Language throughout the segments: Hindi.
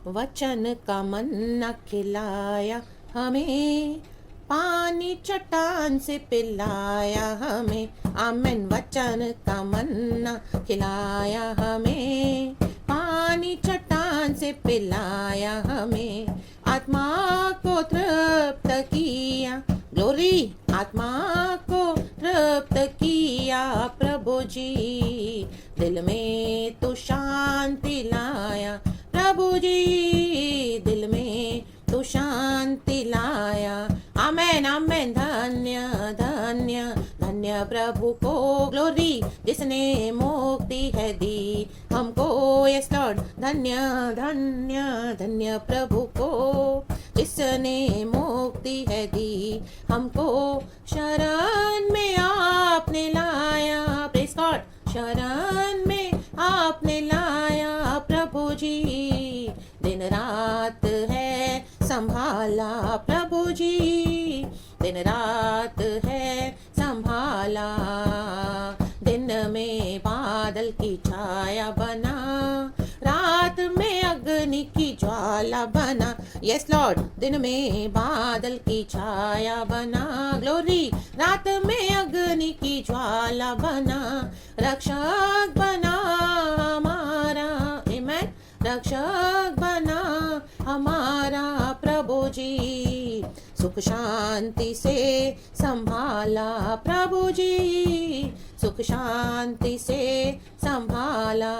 वचन का मन्ना खिलाया हमें, पानी चट्टान से पिलाया हमें। आमेन। वचन का मन्ना खिलाया हमें, पानी चट्टान से पिलाया हमें। आत्मा को तृप्त किया, ग्लोरी, आत्मा को तृप्त किया प्रभु जी। दिल में तो शांति लाया प्रभु जी, दिल में तो शांति लाया। आमेन आमेन। धन्य धन्य धन्य प्रभु को, ग्लोरी, जिसने मुक्ति है दी हमको। Yes Lord. धन्य धन्य धन्य प्रभु को, जिसने मुक्ति है दी हमको। शरण में आपने लाया, प्रेज़ गॉड, शरण में आपने लाया प्रभु जी। दिन रात है संभाला प्रभु जी, दिन रात है संभाला। दिन में बादल की छाया बना, रात में अग्नि की ज्वाला बना। Yes Lord. दिन में बादल की छाया बना, ग्लोरी, रात में अग्नि की ज्वाला बना। रक्षक बना हमारा, आमेन, रक्षक बना हमारा प्रभु जी। सुख शांति से संभाला प्रभु जी, सुख शांति से संभाला।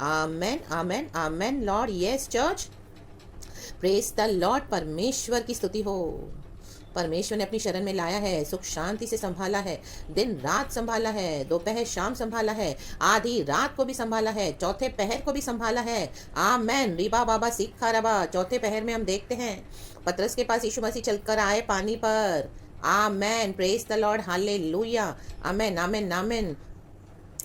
Amen amen amen Lord. Yes church, praise the Lord. परमेश्वर की स्तुति हो। परमेश्वर ने अपनी शरण में लाया है, सुख शांति से संभाला है, दिन रात संभाला है, दोपहर शाम संभाला है, आधी रात को भी संभाला है, चौथे पहर को भी संभाला है। आमेन। रिबा बाबा सीखा रबा। चौथे पहर में हम देखते हैं पतरस के पास यीशु मसीह चलकर आए पानी पर। Amen. Praise the Lord. Hallelujah. Amen amen amen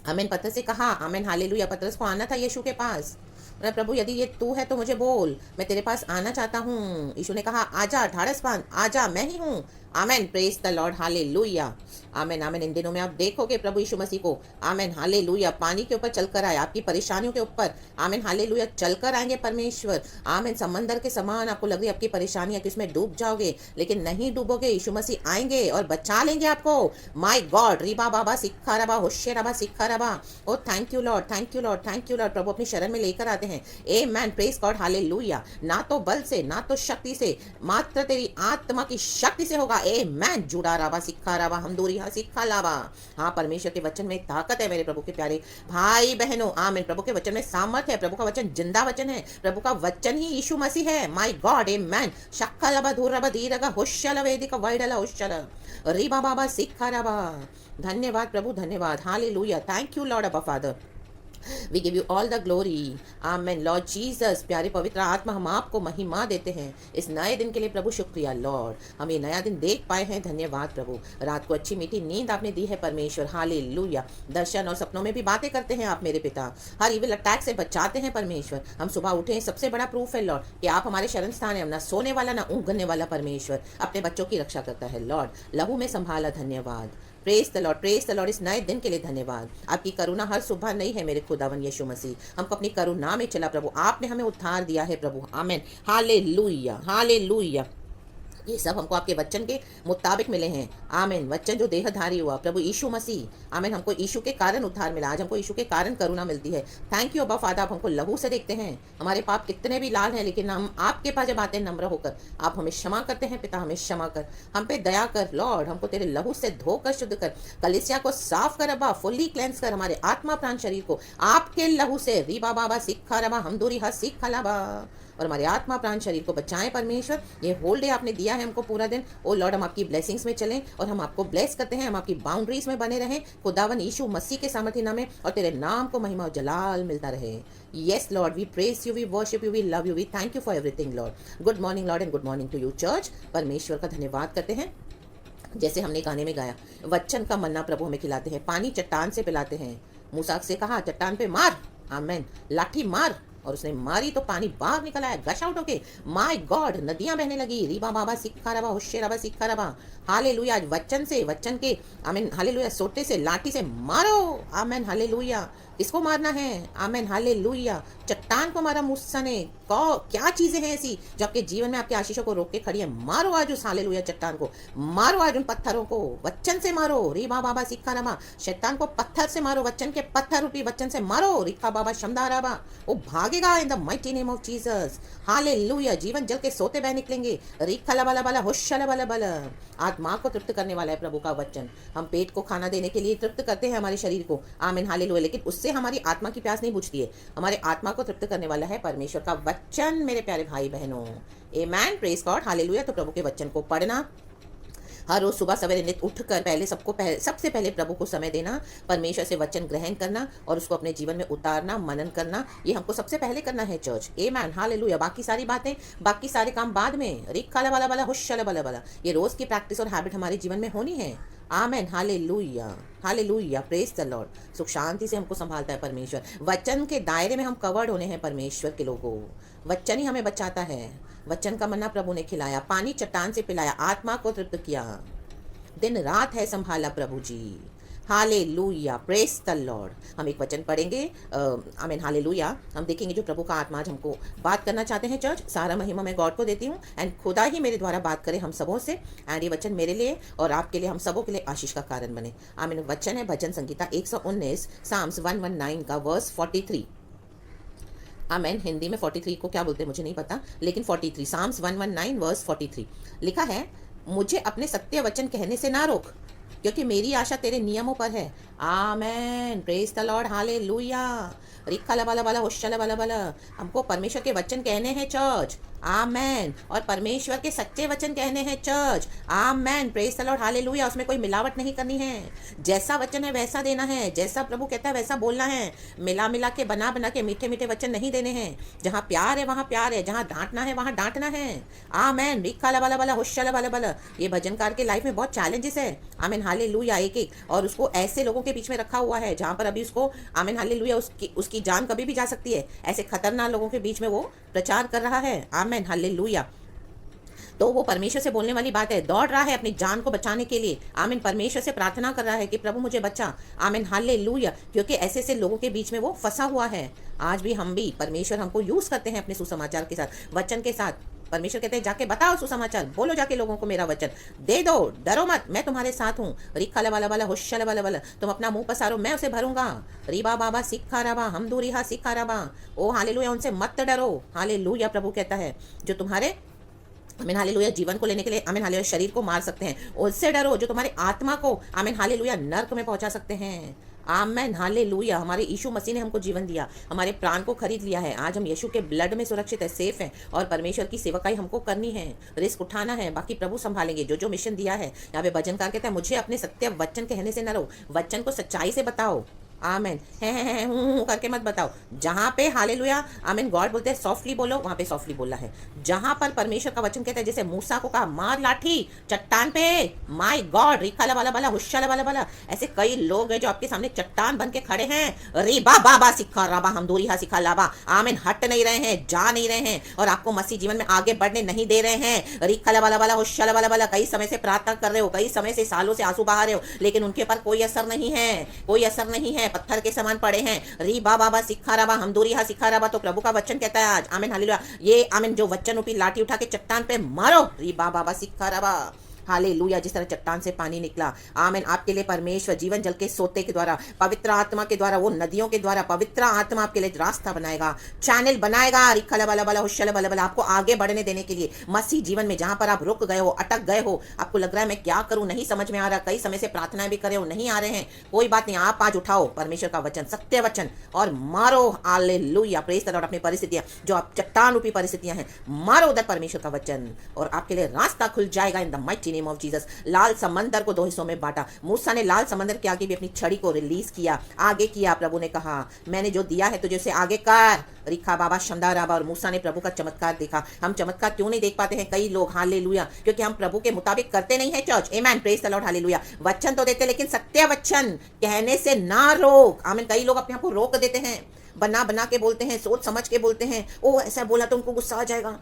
amen. पतरस से कहा, आमेन हालेलुया। पतरस को आना था यीशु के पास। प्रभु यदि ये तू है तो मुझे बोल, मैं तेरे पास आना चाहता हूँ। यीशु ने कहा, आजा, ढाढ़स बांध, आजा, मैं ही हूँ। Amen. Praise the Lord. Hallelujah. Amen amen. इन दिनों में आप देखोगे प्रभु यीशु मसीह को, आमेन हालेलुया, पानी के ऊपर चलकर आए, आपकी परेशानियों के ऊपर, आमेन हालेलुया, चलकर आएंगे परमेश्वर। आमेन। समंदर के समान आपको लग रही है आपकी परेशानियां कि उसमें डूब जाओगे, लेकिन नहीं डूबोगे। यीशु मसीह आएंगे और बचा लेंगे आपको। My God. रिबा बाबा सिक्खा रबा, होशे रबा, सिक्खा रबा। Oh thank you Lord, thank you Lord, thank you Lord. प्रभु अपनी शरण में लेकर आते हैं। आमेन। Praise God. हालेलुया। ना तो बल से, ना तो शक्ति से, मात्र तेरी आत्मा की शक्ति से होगा। आमेन। जुड़ा रबा, सिक्खा रबा, हमदूरी सिक्खा लावा। हाँ, परमेश्वर के वचन में ताकत है मेरे प्रभु के प्यारे भाई बहनों। आमीन। प्रभु के वचन में सामर्थ है। प्रभु का वचन जिंदा वचन है। प्रभु का वचन ही यीशु मसीह है। My God. आमेन। शक्का लबा, धूर रबा, दीरगा, होशल वेदिका, वैडला, होशल, रीबा बाबा, सिक्खा रबा। धन्यवाद प्रभु, धन्यवाद। Hallelujah. Thank you Lord Abba Father. We give you all the glory. Amen Lord Jesus. प्यारे पवित्र आत्मा, हम आपको महिमा देते हैं इस नए दिन के लिए प्रभु। शुक्रिया लॉर्ड, हम ये नया दिन देख पाए हैं। धन्यवाद प्रभु। रात को अच्छी मीठी नींद आपने दी है परमेश्वर। हालेलुया। दर्शन और सपनों में भी बातें करते हैं आप मेरे पिता। हर इविल अटैक से बचाते हैं परमेश्वर। हम सुबह उठे हैं, सबसे बड़ा प्रूफ है लॉर्ड कि आप हमारे शरण स्थान है। ना सोने वाला ना ऊँघने वाला परमेश्वर अपने बच्चों की रक्षा करता है लॉर्ड। लहू में संभाला। धन्यवाद। Praise the Lord, praise the Lord. इस नए दिन के लिए धन्यवाद। आपकी करुणा हर सुबह नहीं है मेरे खुदावन यीशु मसीह। हमको अपनी करुणा में चला प्रभु, आपने हमें उद्धार दिया है प्रभु। आमेन। Hallelujah, hallelujah. ये सब हमको आपके वचन के मुताबिक मिले हैं। आमीन। वचन जो देहधारी हुआ प्रभु यीशु मसीह। आमीन। हमको यीशु के कारण उद्धार मिला। आज हमको यीशु के कारण करुणा मिलती है। थैंक यू अब्बा फादर। आप हमको लहू से देखते हैं। हमारे पाप कितने भी लाल हैं, लेकिन हम आपके पास जब आते हैं नम्र होकर, आप हमें क्षमा करते हैं। पिता हमें क्षमा कर, हम पे दया कर लॉर्ड। हमको तेरे लहू से धोकर शुद्ध कर, कलीसिया को साफ कर अब्बा, फुल्ली क्लेंस कर हमारे आत्मा प्राण शरीर को आपके लहू से। रीबा बाबा सिक्खा रबा, हमदूरी हा सिक्खा लाबा, और हमारे आत्मा प्राण शरीर को बचाएं परमेश्वर। ये होल डे आपने दिया है हमको पूरा दिन। ओ लॉर्ड, हम आपकी ब्लेसिंग्स में चलें और हम आपको ब्लेस करते हैं। हम आपकी बाउंड्रीज में बने रहें खुदावन यीशु मसीह के सामर्थी नाम में, और तेरे नाम को महिमा और जलाल मिलता रहे। Yes Lord, we praise you, we worship you, we love you, we thank you for everything Lord. Good morning Lord and good morning to you church. परमेश्वर का धन्यवाद करते हैं। जैसे हमने गाने में गाया, वचन का मन्ना प्रभु हमें खिलाते हैं, पानी चट्टान से पिलाते हैं। मूसा से कहा चट्टान पे मार, आमेन, लाठी मार, और उसने मारी तो पानी बाहर निकल आया, गश आउट होके। माय गॉड, नदियां बहने लगी। रीबा बाबा सिक्खा रबा, होशे रबा सिक्खा रबा। हालेलुया। आज वचन से, वचन के आमीन हालेलुया, सोटे से, लाठी से मारो। Amen hallelujah. किसको मारना है? Amen hallelujah. चट्टान को मारा मूसा ने। क्या चीजें हैं ऐसी जो आपके जीवन में आपके आशीषों को रोक के खड़ी है? मारो आज उस हालेलुया चट्टान को, मारो आज उन पत्थरों को, वचन से मारो। रीबा बाबा सिक्का रमा, शैतान को पत्थर से मारो, वचन के पत्थर रूपी वचन से मारो। रिक्का बाबा शमदा राबा, वो भागेगा इन the mighty name of Jesus. Hallelujah, जीवन जल के सोते बह निकलेंगे। रिक्का लबा लबा ला हुश्शा लबा लबा ला। आत्मा को तृप्त करने वाला है प्रभु का वचन। हम पेट को खाना देने के लिए तृप्त करते हैं हमारे शरीर को, आमीन हालेलुया, लेकिन उससे हमारी आत्मा की प्यास नहीं बुझती है। हमारे आत्मा को तृप्त करने वाला है परमेश्वर का वचन, मेरे प्यारे भाई बहनों। आमेन, प्रेज गॉड, हालेलुया। तो प्रभु के वचन को पढ़ना, हर रोज सुबह सवेरे नित उठकर सबसे पहले प्रभु को समय देना, परमेश्वर से वचन ग्रहण करना और उसको अपने जीवन में उतारना, मनन करना, ये हमको सबसे पहले करना है चर्च। आमेन, हालेलुया। बाकी सारी बातें, बाकी सारे काम बाद में। रिक्का वाला वाला हुश्शा वाला वाला, ये रोज की प्रैक्टिस और हैबिट हमारे जीवन में होनी है। Amen, hallelujah, hallelujah, praise the Lord. सुख शांति से हमको संभालता है परमेश्वर। वचन के दायरे में हम कवर्ड होने हैं परमेश्वर के लोगों। वचन ही हमें बचाता है। वचन का मन्ना प्रभु ने खिलाया, पानी चट्टान से पिलाया, आत्मा को तृप्त किया, दिन रात है संभाला प्रभु जी। Hallelujah, praise the lord. हम एक वचन पढ़ेंगे, आमीन हालेलुया। हम देखेंगे जो प्रभु का आत्मा आज हमको बात करना चाहते हैं चर्च। सारा महिमा मैं गॉड को देती हूँ एंड खुदा ही मेरे द्वारा बात करे हम सबों से। एंड ये वचन मेरे लिए और आपके लिए, हम सबों के लिए आशीष का कारण बने। आमीन। वचन है भजन संगीता 119, साम्स 119 का वर्स 43। आमीन। हिंदी में 43 को क्या बोलते हैं मुझे नहीं पता, लेकिन 43, साम्स 119 वर्स 43 लिखा है, मुझे अपने सत्य वचन कहने से ना रोक, क्योंकि मेरी आशा तेरे नियमों पर है। Amen, praise the Lord, hallelujah. रिक्का लबा लबा ला हुश्शा लबा लबा ला। हमको परमेश्वर के वचन कहने हैं चर्च। आमेन। और परमेश्वर के सच्चे वचन कहने हैं church. Amen, praise the Lord, hallelujah. उसमें कोई मिलावट नहीं करनी है। जैसा वचन है वैसा देना है, जैसा प्रभु कहता है वैसा बोलना है। मिला मिला के, बना बना के मीठे मीठे वचन नहीं देने हैं। जहाँ प्यार है वहाँ प्यार है, जहाँ डांटना है वहाँ डांटना है। आमेन, रिक्का लबा लबा ला हुश्शा लबा लबा ला। ये भजनकार के लाइफ में बहुत चैलेंजेस है। आमीन हालेलुया, एक एक, और उसको ऐसे लोगों के बीच में रखा हुआ है जहाँ पर अभी उसको, आमीन हालेलुया, उसकी जान कभी भी जा सकती है। ऐसे खतरनाक लोगों के बीच में वो प्रचार कर रहा है। आमीन हालेलुया। तो वो परमेश्वर से बोलने वाली बात है, दौड़ रहा है अपनी जान को बचाने के लिए। आमीन, परमेश्वर से प्रार्थना कर रहा है कि प्रभु मुझे बचा। आमीन हालेलुया, क्योंकि ऐसे ऐसे लोगों के बीच में वो फंसा हुआ है। आज भी हम भी, परमेश्वर हमको यूज करते हैं अपने सुसमाचार के साथ, वचन के साथ। परमेश्वर कहते हैं जाके बताओ सुसमाचार, बोलो जाके लोगों को मेरा वचन दे दो, डरो मत, मैं तुम्हारे साथ हूँ। रिक्का वाला वाला हुश्शा वाला वाला, तुम अपना मुंह पसारो, मैं उसे भरूंगा। रीबा बाबा सिक्खा रबा, हम दूरिहा सिक्खा रबा। ओ हालेलुया, उनसे मत डरो। हालेलुया, प्रभु कहता है जो तुम्हारे, आमीन हालेलुया, जीवन को लेने के लिए, आमीन हालेलुया, शरीर को मार सकते हैं, उससे डरो जो तुम्हारी आत्मा को, आमीन हालेलुया, नर्क में पहुंचा सकते हैं। Amen hallelujah. हमारे यीशु मसीह ने हमको जीवन दिया, हमारे प्राण को खरीद लिया है। आज हम यीशु के ब्लड में सुरक्षित है, सेफ है, और परमेश्वर की सेवकाई हमको करनी है, रिस्क उठाना है, बाकी प्रभु संभालेंगे। जो जो मिशन दिया है, यहाँ पे भजनकार कहता है मुझे अपने सत्य वचन कहने से न रहो, वचन को सच्चाई से बताओ। आमेन, है करके मत बताओ। जहाँ पे हालेलुया, आमीन, गॉड बोलते हैं सॉफ्टली बोलो, वहाँ पे सॉफ्टली बोलना है। जहाँ पर परमेश्वर का वचन कहता है, जैसे मूसा को कहा मार लाठी चट्टान पे, माय गॉड, रिखा वाला वाला हुश्शा वाला वाला, ऐसे कई लोग हैं जो आपके सामने चट्टान बन के खड़े हैं। रीबा बाबा सिखा राबा, हम दूरी हा सिखा लाबा। आमीन, हट नहीं रहे हैं, जा नहीं रहे हैं, और आपको मसीह जीवन में आगे बढ़ने नहीं दे रहे हैं। रिखा वाला वाला हुश्शा वाला वाला, कई समय से प्रार्थना कर रहे हो, कई समय से, सालों से आंसू बहा रहे हो, लेकिन उनके पर कोई असर नहीं है, कोई असर नहीं है, पत्थर के समान पड़े हैं। रीबा बाबा सिखा रबा, हम दूरी हा सिखा रबा। तो प्रभु का वचन कहता है आज, आमीन हालेलुया, ये आमीन, जो वचन रूपी लाठी उठा के चट्टान पे मारो। रीबा बाबा सिखा रबा, हालेलुया। जिस तरह चट्टान से पानी निकला, आमीन, आपके लिए परमेश्वर जीवन जल के सोते के द्वारा, पवित्र आत्मा के द्वारा, वो नदियों के द्वारा पवित्र आत्मा आपके लिए रास्ता बनाएगा, चैनल बनाएगा। रिखला वाला वाला हुश्शा वाला वाला, आपको आगे बढ़ने देने के लिए मसीह जीवन में। जहां पर आप रुक गए हो, अटक गए हो, आपको लग रहा है मैं क्या करूं, नहीं समझ में आ रहा, कई समय से प्रार्थनाएं भी करे हो, नहीं आ रहे हैं, कोई बात नहीं, आप आज उठाओ परमेश्वर का वचन, सत्य वचन, और मारो। Hallelujah, praise the Lord. अपनी परिस्थितियां, जो आप चट्टान रूपी परिस्थितियां हैं, मारो उधर परमेश्वर का वचन, और आपके लिए रास्ता खुल जाएगा in the mighty name of Jesus. लाल समंदर को दो हिस्सों में बांटा। मूसा ने लाल समंदर के आगे भी अपनी छड़ी को रिलीज किया, आगे किया। प्रभु ने कहा मैंने जो दिया है तुझे उसे आगे कर। रिखा बाबा शमदा राबा, और मूसा ने प्रभु का चमत्कार देखा। हम चमत्कार क्यों नहीं देख पाते हैं कई लोग? हालेलुया, क्योंकि हम प्रभु के मुताबिक करते नहीं है चर्च। आमीन, प्रेज द लॉर्ड, हालेलुया। वचन तो देते, लेकिन सत्य वचन कहने से ना रोक। आमीन, कई लोग अपने आप को रोक देते हैं, बना बना के बोलते हैं, सोच समझ के बोलते हैं, ओ ऐसा बोला तो उनको गुस्सा आ जाएगा,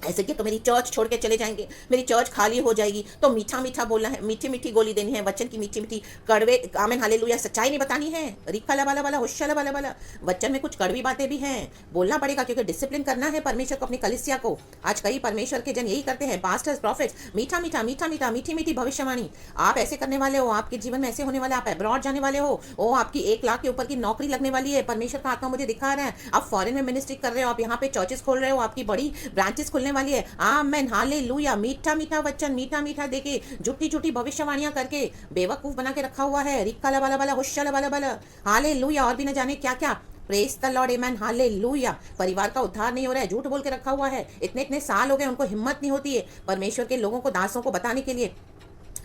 ऐसे कि तो मेरी चर्च छोड़ के चले जाएंगे, मेरी चर्च खाली हो जाएगी। तो मीठा मीठा बोलना है, मीठी मीठी गोली देनी है, वचन की मीठी मीठी कड़वे, आमेन हालेलुया, सच्चाई नहीं बतानी है, रिक्का लबा लबा होशा लबा लबा। वचन में कुछ कड़वी बातें भी हैं, बोलना पड़ेगा, क्योंकि डिसिप्लिन करना है परमेश्वर को, अपनी कलिसिया को। आज कई परमेश्वर के जन यही करते हैं, पास्टर्स प्रॉफिट्स, मीठा मीठा मीठा मीठा मीठी मीठी भविष्यवाणी। आप ऐसे करने वाले हो, आपके जीवन में ऐसे होने वाला, आप अब्रॉड जाने वाले हो, ओ आपकी 1 लाख के ऊपर की नौकरी लगने वाली है, परमेश्वर का आत्मा मुझे दिखा रहा है। आप फॉरेन में मिनिस्ट्री कर रहे हो, आप यहाँ पे चर्चेस खोल रहे हो, आपकी बड़ी ब्रांचेस खुलने वाली है। Amen hallelujah. मीठा मीठा वचन, मीठा मीठा देके झूठी झूठी भविष्यवाणियां करके बेवकूफ बना के रखा हुआ है, रिक्का लबा लबा होशा लबा लबा। हालेलुया। और भी न जाने क्या क्या। Praise the Lord, amen hallelujah. परिवार का उद्धार नहीं हो रहा है, झूठ बोल के रखा हुआ है, इतने इतने साल हो गए, उनको हिम्मत नहीं होती है परमेश्वर के लोगों को, दासों को बताने के लिए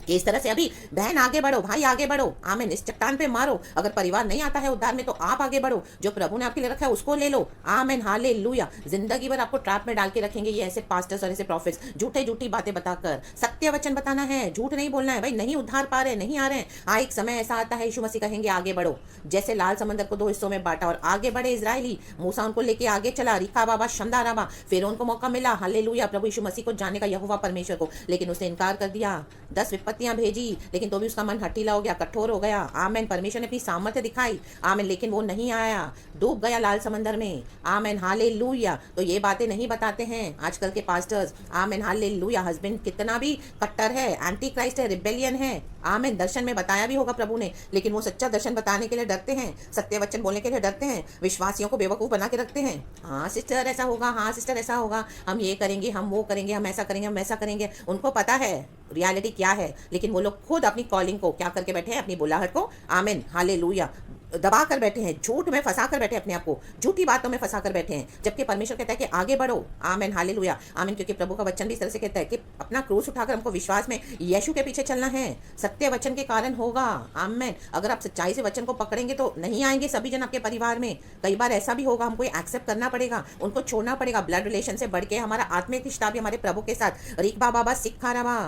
कि इस तरह से अभी बहन आगे बढ़ो, भाई आगे बढ़ो, आमेन, इस चट्टान पे मारो। अगर परिवार नहीं आता है उद्धार में तो आप आगे बढ़ो, जो प्रभु ने आपके लिए रखा है उसको ले लो, आमेन हालेलुया। जिंदगी भर आपको ट्रैप में डाल के रखेंगे ये ऐसे पास्टर्स और ऐसे प्रॉफिट्स, झूठे झूठी बातें बताकर। सत्य वचन बताना है, झूठ नहीं बोलना है। भाई नहीं उद्धार पा रहे, नहीं आ रहे हैं, हाँ एक समय ऐसा आता है यीशु मसीह कहेंगे आगे बढ़ो। जैसे लाल समंदर को 2 हिस्सों में बांटा और आगे बढ़े इजरायली, मूसा उनको लेके आगे चला, रिका बाबा शमदा राबा, फिर उनको मौका मिला, हालेलुया, प्रभु यीशु मसीह को जानने का, यहोवा परमेश्वर को, लेकिन उसने इनकार कर दिया। 10 विपत्तियां भेजी, लेकिन तो भी उसका मन हठीला हो गया, कठोर हो गया। आमेन। परमेश्वर ने अपनी सामर्थ्य दिखाई, आमेन, लेकिन वो नहीं आया, डूब गया लाल समंदर में। Amen hallelujah. तो ये बातें नहीं बताते हैं आजकल के पास्टर्स। Amen hallelujah. हस्बैंड कितना भी कट्टर है, एंटी क्राइस्ट है, रिबेलियन है, आमेन, दर्शन में बताया भी होगा प्रभु ने, लेकिन वो सच्चा दर्शन बताने के लिए डरते हैं, सत्य वचन बोलने के लिए डरते हैं, विश्वासियों को बेवकूफ बना के रखते हैं। हाँ सिस्टर ऐसा होगा, हाँ सिस्टर ऐसा होगा, हम ये करेंगे, हम वो करेंगे, हम ऐसा करेंगे, हम वैसा करेंगे। उनको पता है रियलिटी क्या है, लेकिन वो लोग खुद अपनी कॉलिंग को क्या करके बैठे हैं, अपनी बुलाहट को, आमेन हालेलुया, दबा कर बैठे हैं, झूठ में फंसा कर बैठे हैं, अपने आप को झूठी बातों में फंसा कर बैठे हैं। जबकि परमेश्वर कहता है कि आगे बढ़ो, आमेन हालेलुया, आमेन, क्योंकि प्रभु का वचन भी इस तरह से कहता है कि अपना क्रूस उठाकर हमको विश्वास में यीशु के पीछे चलना है, सत्य वचन के कारण होगा। आमेन। अगर आप सच्चाई से वचन को पकड़ेंगे तो नहीं आएंगे सभी जन आपके परिवार में। कई बार ऐसा भी होगा, हमको एक्सेप्ट करना पड़ेगा, उनको छोड़ना पड़ेगा। ब्लड रिलेशन से बढ़ के हमारा आत्मिक रिश्ता भी हमारे प्रभु के साथ, रिकबा बाबा सिक्खा रवा,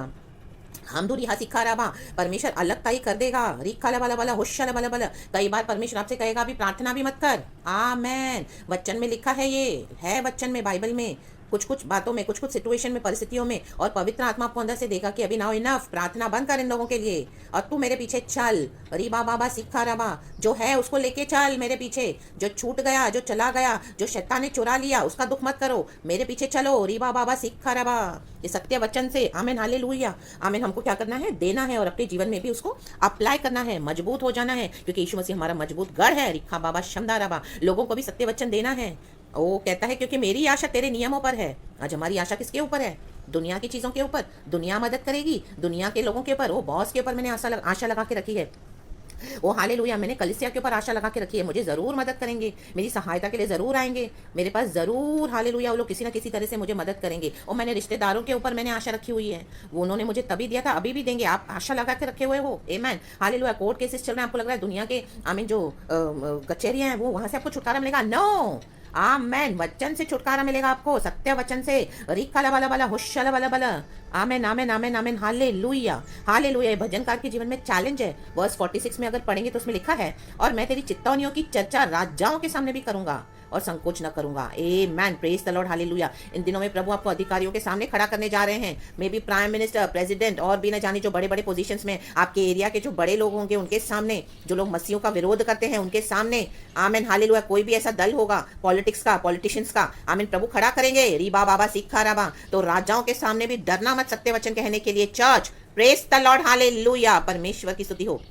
हम दूरी हा सिखा रहा, परमेश्वर अलग ताई कर देगा, रिखा लबा लबा होशा लबा लबा। कई बार परमेश्वर आपसे कहेगा अभी प्रार्थना भी मत कर, आमेन। वचन में लिखा है, ये है वचन में, बाइबल में, कुछ कुछ बातों में, कुछ कुछ सिचुएशन में, परिस्थितियों में, और पवित्र आत्मा आपको अंदर से देगा कि अभी नाउ इनफ, प्रार्थना बंद कर इन लोगों के लिए, और तू मेरे पीछे चल, रीबा बाबा सिक्खा रबा, जो है उसको लेके चल मेरे पीछे, जो छूट गया, जो चला गया, जो शैतान ने चुरा लिया, उसका दुख मत करो, मेरे पीछे चलो, रीबा बाबा सिक्खा रबा। ये सत्य वचन से, आमेन हालेलुया, आमेन, हमको क्या करना है, देना है, और अपने जीवन में भी उसको अप्लाई करना है, मजबूत हो जाना है, क्योंकि यीशु मसीह हमारा मजबूत गढ़ है, रिखा बाबा शमदा रबा। लोगों को भी सत्य वचन देना है। वो कहता है क्योंकि मेरी आशा तेरे नियमों पर है। आज हमारी आशा किसके ऊपर है? दुनिया की चीज़ों के ऊपर। दुनिया मदद करेगी, दुनिया के लोगों के ऊपर, वो बॉस के ऊपर मैंने आशा लगा के रखी है, वो हालेलुया, मैंने कलीसिया के ऊपर आशा लगा के रखी है, मुझे ज़रूर मदद करेंगे, मेरी सहायता के लिए ज़रूर आएंगे, मेरे पास ज़रूर, हालेलुया, वो लोग किसी ना किसी तरह से मुझे मदद करेंगे। और मैंने रिश्तेदारों के ऊपर मैंने आशा रखी हुई है, वो उन्होंने मुझे तभी दिया था, अभी भी देंगे, आप आशा लगा के रखे हुए हो। Amen hallelujah. कोर्ट केसेस चल रहे हैं, आपको लग रहा है दुनिया के आमीन जो कचहरियाँ हैं वो वहाँ से आपको छुटकारा मिलेगा? नो, आमेन, वचन से छुटकारा मिलेगा आपको, सत्य वचन से, रिक्का लबा लबा होशा लबा लबा। आमेन आमेन आमेन आमेन हालेलुया हालेलुया। भजनकार के जीवन में चैलेंज है। वर्स 46 में अगर पढ़ेंगे तो उसमें लिखा है, और मैं तेरी चित्तौनियों की चर्चा राजाओं के सामने भी करूंगा और संकोच न करूंगा। आमेन, प्रेज द लॉर्ड, हालेलुया। इन दिनों में प्रभु आपको अधिकारियों के सामने खड़ा करने जा रहे हैं, may be prime minister, president, और भी न जाने जो बड़े बड़े पोजीशंस में आपके एरिया के जो बड़े लोग होंगे उनके सामने, जो लोग मसीहों का विरोध करते हैं उनके सामने। Amen hallelujah. कोई भी ऐसा दल होगा पॉलिटिक्स का, पॉलिटिशियंस का, आमीन, प्रभु खड़ा करेंगे, रीबा बाबा सिक्खा रबा। तो राजाओं के सामने भी डरना मत सत्य वचन कहने के लिए। Church, praise the Lord, hallelujah, परमेश्वर की स्तुति हो।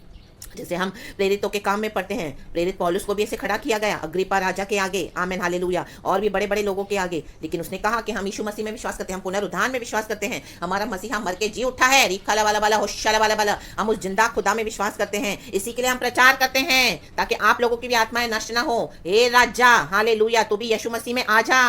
जैसे हम प्रेरितों के काम में पढ़ते हैं, प्रेरित पौलुस को भी ऐसे खड़ा किया गया अग्रिप्पा राजा के आगे, आमेन हालेलुया, और भी बड़े बड़े लोगों के आगे। लेकिन उसने कहा कि हम यीशु मसीह में विश्वास करते हैं, हम पुनरुत्थान में विश्वास करते हैं, हमारा मसीहा मर के जी उठा है, रिखा वाला वाला होशा वाला वाला। हम उस जिंदा खुदा में विश्वास करते हैं, इसी के लिए हम प्रचार करते हैं, ताकि आप लोगों की भी आत्माएं नष्ट ना हो। हे राजा हालेलुया, तू भी यीशु मसीह में आ जा,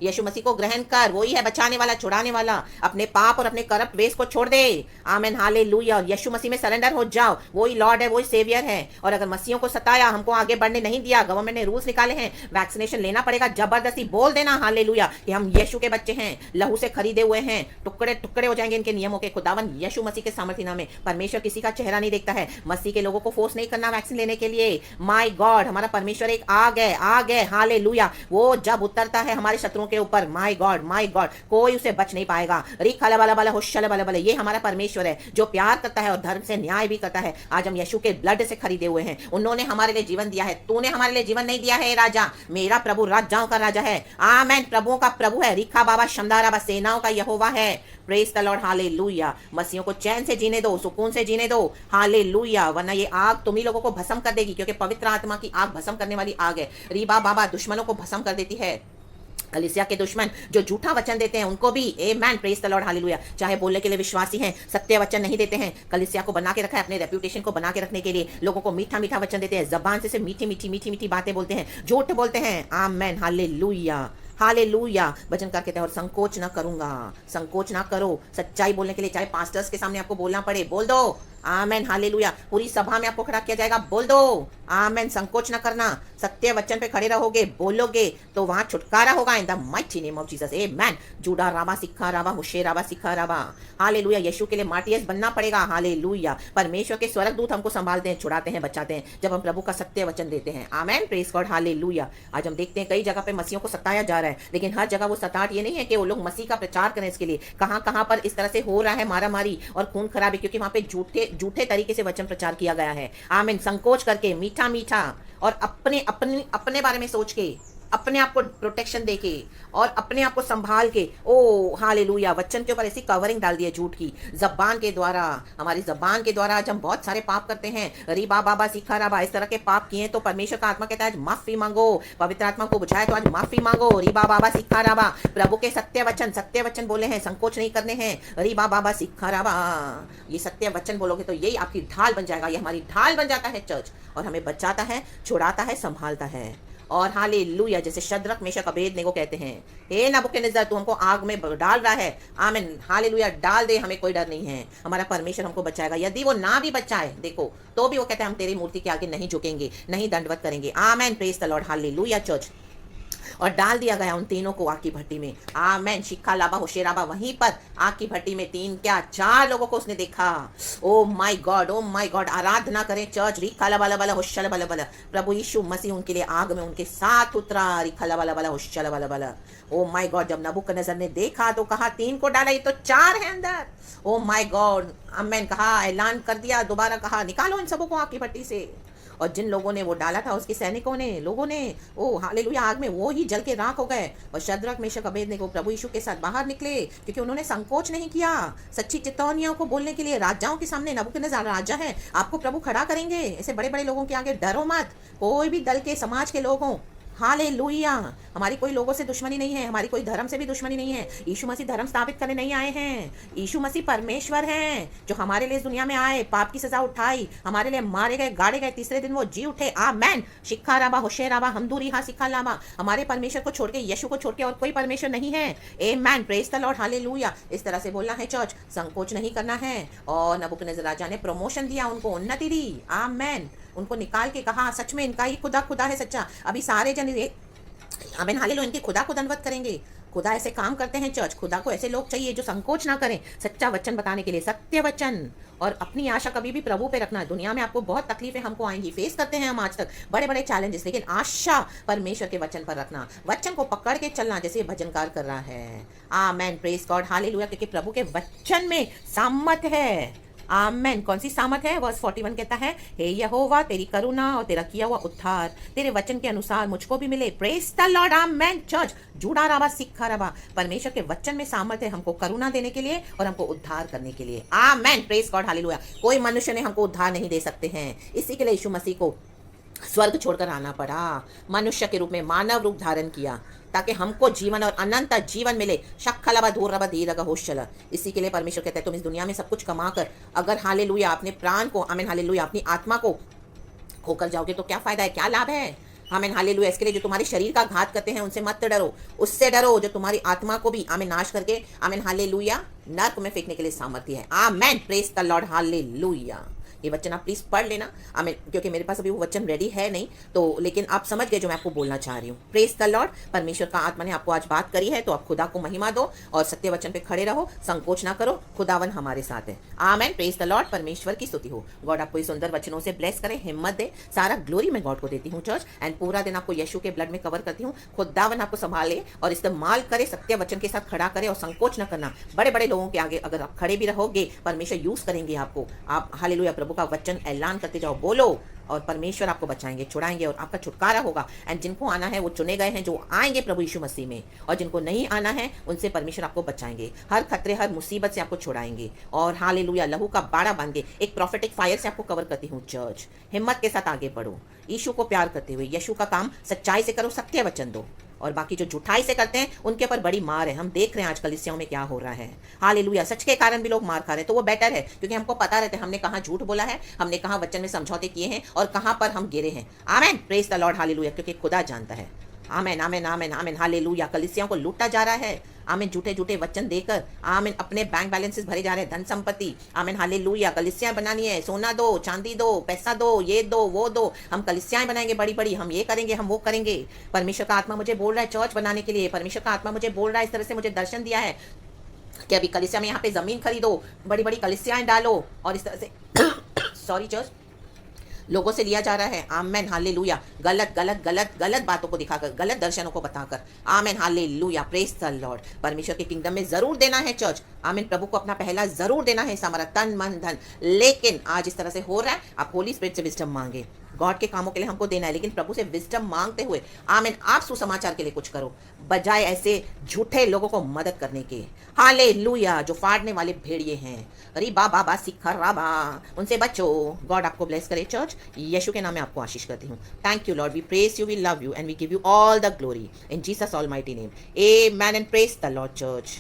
यीशु मसीह को ग्रहण कर, वही है बचाने वाला, छुड़ाने वाला। अपने पाप और अपने करप्ट वेस को छोड़ दे, आमेन हालेलुया, और यीशु मसीह में सरेंडर हो जाओ। वही लॉर्ड है, वही कोई सेवियर है। और अगर मसीहों को सताया, हमको आगे बढ़ने नहीं दिया, गवर्नमेंट ने रूल्स निकाले हैं, वैक्सीनेशन लेना पड़ेगा, जबरदस्ती बोल देना हालेलुया कि हम यीशु के बच्चे हैं, लहू से खरीदे हुए हैं, टुकड़े टुकड़े हो जाएंगे इनके नियमों के। खुदावन यीशु मसीह के सामर्थ्य नाम में परमेश्वर किसी का चेहरा नहीं देखता है। मसीह के लोगों को फोर्स नहीं करना वैक्सीन लेने के लिए। माय गॉड, हमारा परमेश्वर एक आग है हालेलुया। वो जब उतरता है हमारे शत्रुओं के ऊपर, माय गॉड कोई उसे बच नहीं पाएगा। रिखला बाला बाला होशला बाला बाला, ये हमारा परमेश्वर है जो प्यार करता है और धर्म से न्याय भी करता है। आज हम यीशु के ब्लड से खरीदे हुए हैं, उन्होंने हमारे लिए जीवन दिया है। तूने हमारे लिए जीवन नहीं दिया है राजा, मेरा प्रभु राजाओं का राजा है, आमेन, प्रभुओं का प्रभु है, रिखा बाबा शमदारा बा, सेनाओं का यहोवा है। Praise the Lord hallelujah. मसीहों को चैन से जीने दो, सुकून से जीने दो हालेलुया, वरना ये आग तुम ही लोगों को भस्म कर देगी, क्योंकि पवित्र आत्मा की आग भस्म करने वाली आग है। रीबा बाबा दुश्मनों को भस्म कर देती है। कलीसिया के दुश्मन जो झूठा वचन देते हैं उनको भी आमेन, प्रेज द लॉर्ड हालेलुया। चाहे बोलने के लिए विश्वासी हैं, सत्य वचन नहीं देते हैं, कलीसिया को बना के रखा है अपने रेप्यूटेशन को बना के रखने के लिए, लोगों को मीठा मीठा वचन देते हैं, जबान से मीठी मीठी मीठी मीठी बातें बोलते हैं, झूठ बोलते हैं। आमेन हालेलुया हालेलुया। वचनकार कहते हैं और संकोच ना करूंगा, संकोच ना करो सच्चाई बोलने के लिए, चाहे पास्टर्स के सामने आपको बोलना पड़े, बोल दो। Amen hallelujah. पूरी सभा में आपको खड़ा किया जाएगा, बोल दो। आमेन, संकोच ना करना, सत्य वचन पे खड़े रहोगे, बोलोगे तो वहां छुटकारा होगा in the mighty name of Jesus. Amen. जूडा रावा सिखा रावा, हुशे रावा सिखा रावा, हालेलुया। यीशु के लिए मार्टियर्स बनना पड़ेगा, हालेलुया। परमेश्वर के स्वर्गदूत हमको संभालते हैं, छुड़ाते हैं, बचाते हैं जब हम प्रभु का सत्य वचन देते हैं। Amen, praise God hallelujah. आज हम देखते हैं कई जगह पे मसीहों को सताया जा रहा है, लेकिन हर जगह वो सताहट ये नहीं है कि वो लोग मसीह का प्रचार करें। इसके लिए कहां कहां पर इस तरह से हो रहा है मारा मारी और खून खराबी, क्योंकि वहां पे झूठे तरीके से वचन प्रचार किया गया है। आमीन। संकोच करके, मीठा मीठा और अपने अपने अपने बारे में सोच के, अपने आप को प्रोटेक्शन देके और अपने आप को संभाल के, ओ हालेलुया, वचन के ऊपर ऐसी कवरिंग डाल दी है झूठ की, जबान के द्वारा, हमारी जबान के द्वारा आज हम बहुत सारे पाप करते हैं। रीबा बाबा सिखा राबा, इस तरह के पाप किए तो परमेश्वर का आत्मा कहता है आज माफी मांगो, पवित्र आत्मा को बुझाए तो आज माफी मांगो। रीबा बाबा सिखा राबा, प्रभु के सत्य वचन बोले हैं, संकोच नहीं करने हैं। रीबा बाबा सिखा राबा, ये सत्य वचन बोलोगे तो यही आपकी ढाल बन जाएगा, ये हमारी ढाल बन जाता है चर्च, और हमें बचाता है, छुड़ाता है, संभालता है। और हालेलुया, जैसे शद्रक मेशक अबेदनेगो कहते हैं, हे नबूकदनेस्सर तू हमको आग में डाल रहा है, आमीन हालेलुया, डाल दे, हमें कोई डर नहीं है, हमारा परमेश्वर हमको बचाएगा। यदि वो ना भी बचाए देखो तो भी वो कहते हैं हम तेरी मूर्ति के आगे नहीं झुकेंगे, नहीं दंडवत करेंगे। आमीन, praise the Lord hallelujah church. और डाल दिया गया उन तीनों को आग की भट्टी में। आमेन। शिखा लाबा होशेराबा, वहीं पर आग की भट्टी में 3 क्या 4 लोगों को उसने देखा। Oh my god, oh my god, आराधना करें चर्च। रिखाला बाला बाला होशला बाला बाला, प्रभु यीशु मसीह उनके लिए आग में उनके साथ उतरा। रिखाला बाला बाला होशला बाला बाला। ओ माय गॉड, जब नबूकदनेस्सर ने देखा तो कहा 3 को डाला, ये तो 4 है अंदर। ओ माय गॉड, आमेन, कहा, ऐलान कर दिया, दोबारा कहा निकालो इन सबों को आग की भट्टी से। और जिन लोगों ने वो डाला था, उसके सैनिकों ने, लोगों ने, ओ हालेलुया, आग में वो ही जल के राख हो गए। और शद्रक मेशक अबेदनेगो प्रभु यीशु के साथ बाहर निकले, क्योंकि उन्होंने संकोच नहीं किया सच्ची चितौनियों को बोलने के लिए। राजाओं के सामने नबूकदनेस्सर राजा है, आपको प्रभु खड़ा करेंगे। ऐसे बड़े बड़े लोगों के आगे डरो मत, कोई भी दल के, समाज के लोग हों, हालेलुया। हमारी कोई लोगों से दुश्मनी नहीं है, हमारी कोई धर्म से भी दुश्मनी नहीं है। यीशु मसीह धर्म स्थापित करने नहीं आए हैं, यीशु मसीह परमेश्वर हैं जो हमारे लिए इस दुनिया में आए, पाप की सजा उठाई, हमारे लिए मारे गए, गाड़े गए, तीसरे दिन वो जी उठे। आमेन। शिखा राबा होशेराबा हमदूरी हा सिखा लाबा, हमारे परमेश्वर को छोड़ के, यीशु को छोड़ के और कोई परमेश्वर नहीं है। Amen, praise the Lord hallelujah. इस तरह से बोलना है चर्च, संकोच नहीं करना है। और नबूकदनेस्सर राजा ने प्रमोशन दिया, उनको उन्नति दी। आमेन। उनको निकाल के कहा सच में इनका ही खुदा है सच्चा। अभी सारे जन आमीन हालेलुया, इनके खुदा को दंडवत करेंगे। खुदा ऐसे काम करते हैं चर्च, खुदा को ऐसे लोग चाहिए जो संकोच ना करें सच्चा वचन बताने के लिए, सत्य वचन। और अपनी आशा कभी भी प्रभु पे रखना। दुनिया में आपको बहुत तकलीफें हमको आएंगी, फेस करते हैं हम आज तक बड़े बड़े चैलेंजेस, लेकिन आशा परमेश्वर के वचन पर रखना, वचन को पकड़ के चलना, जैसे भजनकार कर रहा है। आमेन, प्रेज गॉड हालेलुया, क्योंकि प्रभु के वचन में सामर्थ है। आमेन। कौन सी सामर्थ है? वर्स 41 कहता है, हे यहोवा, तेरी करुणा और तेरा किया हुआ उद्धार तेरे वचन के अनुसार मुझको भी मिले। Praise the Lord. Amen church. जूड़ा राबा सिखा राबा, परमेश्वर के वचन में सामर्थ है हमको करुणा देने के लिए और हमको उद्धार करने के लिए। आमेन, प्रेज गॉड हालेलुया। कोई मनुष्य ने हमको उद्धार नहीं दे सकते हैं, इसी के लिए यीशु मसीह को स्वर्ग छोड़कर आना पड़ा, मनुष्य के रूप में मानव रूप धारण किया, ताकि हमको जीवन और अनंत जीवन मिले। शक्खलबा धूर रबा धीर रगा होशला। इसी के लिए परमेश्वर कहता है तुम इस दुनिया में सब कुछ कमा कर अगर हालेलुया अपने प्राण को, आमीन हालेलुया, अपनी आत्मा को खोकर जाओगे तो क्या फायदा है, क्या लाभ है? आमीन हालेलुया। इसके लिए जो तुम्हारे शरीर का घात करते हैं उनसे मत डरो, उससे डरो जो तुम्हारी आत्मा को भी आमीन नाश करके, आमीन हालेलुया, नरक में फेंकने के लिए सामर्थ्य है। Amen, praise the Lord hallelujah. ये वचन आप प्लीज़ पढ़ लेना। आमीन। क्योंकि मेरे पास अभी वो वचन रेडी है नहीं, तो लेकिन आप समझ गए जो मैं आपको बोलना चाह रही हूँ। Praise the Lord. परमेश्वर का आत्मा ने आपको आज बात करी है, तो आप खुदा को महिमा दो और सत्य वचन पे खड़े रहो, संकोच ना करो, खुदावन हमारे साथ है। आमेन। Praise the Lord. परमेश्वर की स्तुति हो। गॉड आपको इस सुंदर वचनों से ब्लेस करे, हिम्मत दे। सारा ग्लोरी मैं गॉड को देती हूँ चर्च, एंड पूरा दिन आपको यीशु के ब्लड में कवर करती हूँ। खुदावन आपको संभाले और इस्तेमाल करे, सत्य वचन के साथ खड़ा करे और संकोच न करना। बड़े बड़े लोगों के आगे अगर आप खड़े भी रहोगे, परमेश्वर यूज करेंगे आपको। आप हालेलुया प्रभु का वचन ऐलान करते जाओ, बोलो, और परमेश्वर आपको बचाएंगे, छुड़ाएंगे और आपका छुटकारा होगा। एंड जिनको आना है वो चुने गए हैं जो आएंगे प्रभु यीशु मसीह में, और जिनको नहीं आना है उनसे परमेश्वर आपको बचाएंगे, हर खतरे हर मुसीबत से आपको छुड़ाएंगे। और हालेलुया लहू का बाड़ा बांध के एक प्रॉफिटिक फायर से आपको कवर करती हूँ चर्च। हिम्मत के साथ आगे बढ़ो, यीशु को प्यार करते हुए यीशु का काम सच्चाई से करो, सत्य वचन दो। और बाकी जो झूठाई से करते हैं उनके ऊपर बड़ी मार है। हम देख रहे हैं आजकल कलीसियाओं में क्या हो रहा है। हालेलुया सच के कारण भी लोग मार खा रहे हैं, तो वो बेटर है, क्योंकि हमको पता रहता है हमने कहाँ झूठ बोला है, हमने कहाँ वचन में समझौते किए हैं और कहाँ पर हम गिरे हैं। Amen. Praise the Lord. Hallelujah. क्योंकि खुदा जानता है। आमेन आमेन आमेन आमेन। हालेलुया। कलीसियाओं को लूटा जा रहा है। आमेन। झूठे झूठे वचन देकर आमेन अपने बैंक बैलेंसेस भरे जा रहे हैं, धन संपत्ति। आमेन। हालेलुया। कलीसियां बनानी है, सोना दो, चांदी दो, पैसा दो, ये दो, वो दो। हम कलीसियां बनाएंगे बड़ी बड़ी, हम ये करेंगे, हम वो करेंगे। परमेश्वर का आत्मा मुझे बोल रहा है चर्च बनाने के लिए। परमेश्वर का आत्मा मुझे बोल रहा है, इस तरह से मुझे दर्शन दिया है कि अभी कलीसिया में यहाँ पे जमीन खरीदो, बड़ी बड़ी कलीसियां डालो, और इस तरह से सॉरी चर्च लोगों से लिया जा रहा है। आमेन। हालेलुया। गलत गलत गलत गलत बातों को दिखाकर, गलत दर्शनों को बताकर। आमेन। हालेलुया। Praise the Lord. परमेश्वर के किंगडम में जरूर देना है चर्च। आमीन। प्रभु को अपना पहला जरूर देना है, हमारा तन मन धन। लेकिन आज इस तरह से हो रहा है, आप होली स्पिरिट से विजडम मांगे। गॉड के कामों के लिए हमको देना है, लेकिन प्रभु से विजडम मांगते हुए आमीन आप सुसमाचार के लिए कुछ करो, बजाय ऐसे झूठे लोगों को मदद करने के। हालेलुया। जो फाड़ने वाले भेड़िए हैं, अरे बाबा बा सिखर राबा, उनसे बचो। गॉड आपको ब्लेस करे चर्च। यीशु के नाम में आपको आशीष करती हूँ। Thank you Lord. We praise you, we love you, and we give you all the glory in Jesus almighty name. Amen and praise the Lord church.